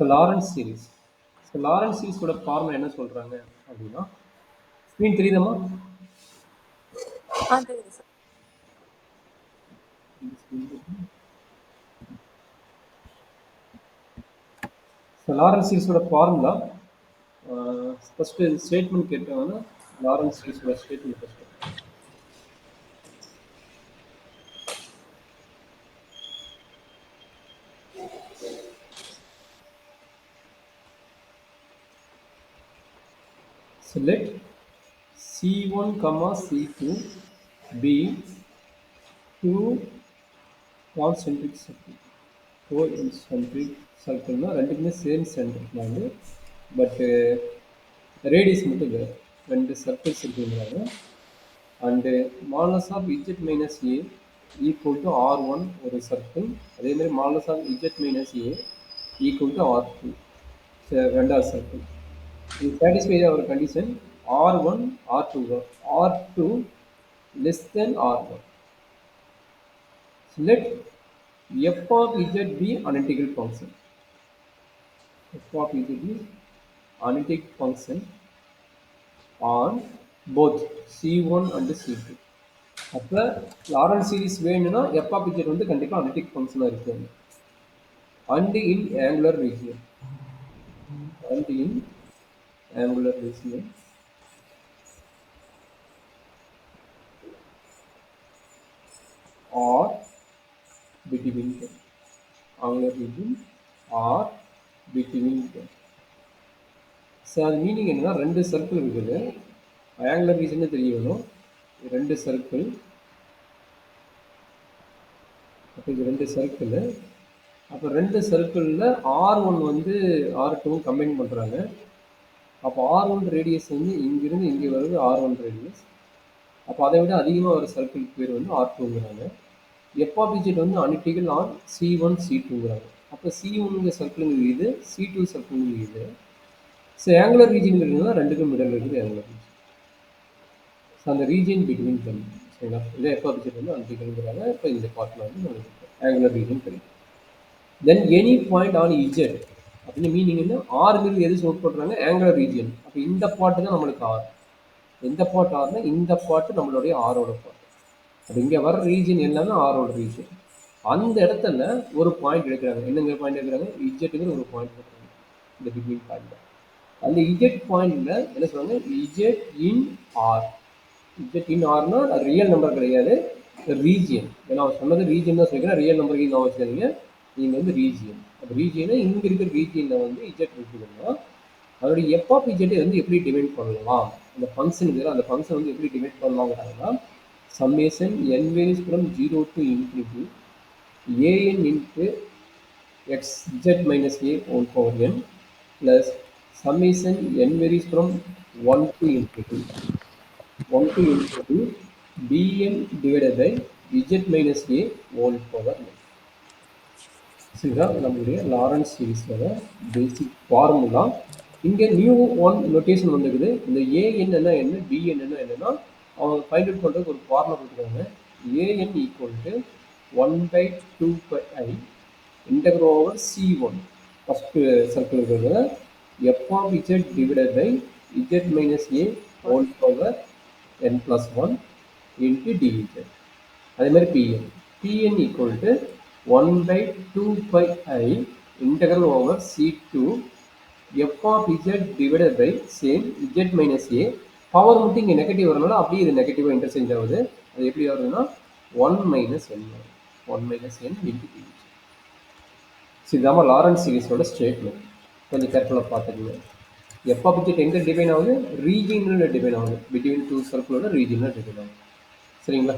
So Laurent series. So Laurent சீரிஸோட formula என்ன சொல்கிறாங்க அப்படின்னா, ஸ்க்ரீன் தெரியுதம்மா? தெரியுது சார். ஸோ லாரன்ஸ் சீரிஸோட ஃபார்முலா ஃபஸ்ட்டு ஸ்டேட்மெண்ட் கேட்டாங்கன்னா லாரன்ஸ் சீரிஸோட statement first. So let C1, C2 be two concentric circle. Co-concentric circle ரெண்டுக்குமே சேம் சென்டர் வந்து பட்டு ரேடியஸ் மட்டும் வேறு, ரெண்டு சர்க்கிள்ஸ் இருக்குங்கிறாங்க. And modulus of z minus a equal to R1 ஒரு சர்க்கிள், அதேமாதிரி modulus of z minus a equal to R2 ரெண்டாவது சர்க்கிள். இது satisfy our condition R1 R2 R2 less than R1. So let f of z be analytical function. F of z is analytic function on both C1 and C2. அப்போ Lawrence series வேணும்னா f of z வந்து கண்டிப்பாக analytic ஃபங்க்ஷனாக இருக்குது. And in angular region. And in angular region. Or between them. Angular region or between them. So அது meaning என்னன்னா, ரெண்டு circle இருக்குது, ஆங்குலர் ரீஜன் தெரிய வேணும், ரெண்டு சர்க்கிள். அப்போ இது ரெண்டு சர்க்கிள். அப்போ ரெண்டு சர்க்கிளில் R1 வந்து R2 கம்பைன் பண்ணுறாங்க. அப்போ R1 ரேடியஸ் வந்து இங்கிருந்து இங்கே வருது R1 ரேடியஸ். அப்போ அதை விட அதிகமாக வர சர்க்கிளுக்கு பேர் வந்து R2ங்கிறாங்க. f of z வந்து அனலிட்டிக்கல் ஆன் C1 C2ங்கிறாங்க. அப்போ C1 சர்க்கிளுங்க இது, C2 சர்க்கிளுங்க இது. ஸோ ஆங்குலர் ரீஜன் ரெண்டுக்கும் மிடல் இருக்குது ஆங்குலர் ரீஜன். ஸோ அந்த ரீஜன் பிட்வீன் தம், சரிங்களா? இதே f of z வந்து அனலிட்டிக்கல்ங்கிறாங்க. இப்போ இந்த பார்ட்டில் வந்து நம்மளுக்கு ஆங்குலர் ரீஜன் கிடைக்கும். தென் எனி பாயிண்ட் ஆன் இஜெட் அப்படின்னு மீனிங் என்ன, ஆறுங்கிறது எது நோட் பண்ணுறாங்க, ஆங்குலர் ரீஜன். அப்போ இந்த பாட்டு தான் நம்மளுக்கு ஆர். எந்த பாட்டு ஆறுனா இந்த பாட்டு நம்மளுடைய ஆரோட பாட்டு. அப்போ இங்கே வர ரீஜன் எல்லாமே ஆரோட ரீஜன். அந்த இடத்துல ஒரு பாயிண்ட் எடுக்கிறாங்க. என்னங்க பாயிண்ட் எடுக்கிறாங்க? இஜெட்டுங்கிற ஒரு பாயிண்ட் எடுக்கிறாங்க, இந்த பிட்வீன் பாயிண்ட். அந்த இஜெட் பாயிண்ட்ல என்ன சொல்றாங்க, இஜெட் இன் ஆர். இஜெட் இன் ஆர்னா அது ரியல் நம்பர் கிடையாது, ரீஜியன். ஏன்னா அவர் சொன்னது ரீஜியன் தான் சொல்லிக்கிறேன், ரியல் நம்பருக்கு நான் வச்சுக்காதீங்க. நீங்கள் வந்து ரீஜியன், அப்போ ரீஜியனை இங்கே இருக்கிற ரீஜியனில் வந்து இஜெட் இருக்குதுன்னா அதோடைய எஃப் ஆஃப் இஜெட்டை வந்து எப்படி டிவைட் பண்ணலாம், அந்த ஃபங்க்ஷன் இருக்கிற அந்த ஃபங்க்ஷன் வந்து எப்படி டிவைட் பண்ணலாங்கிறாங்கன்னா, summation n varies from 0 to infinity an into xz minus a whole power n plus summation n varies from 1 to infinity bn divided by z minus a whole power n. இதுதான் நம்மளுடைய Lawrence சீரிஸோட பேசிக் formula. இங்கே new one notation வந்துருக்குது. இந்த AN என்ன PN என்னன்னா அவங்க find out பண்ணுறதுக்கு ஒரு ஃபார்முலா கொடுத்துருக்காங்க. A n equal to 1/2πi integral over C1 first circle இருக்கிறது f of z divided by z minus a whole power n+1 into dz. அதே மாதிரி pn equal to 1/2πi integral over C2 f of z divided by same z minus a. Power மட்டும் இங்கே negative வரனால அப்படியே இது நெகட்டிவாக interchange ஆகுது. அது எப்படி வருதுன்னா 1 மைனஸ் n into dz. இதுதான் லாரன்ஸ் சீரிஸோட ஸ்டேட்மெண்ட். கொஞ்சம் கேர்ஃபுல்லாக பார்த்துக்கோங்க. f of z எங்கே டிஃபைன் ஆகுது, ரீஜியனில் டிஃபைன் ஆகுது, பிட்வீன் டூ சர்க்கிளோட ரீஜியனில் டிஃபைன் ஆகுது. சரிங்களா?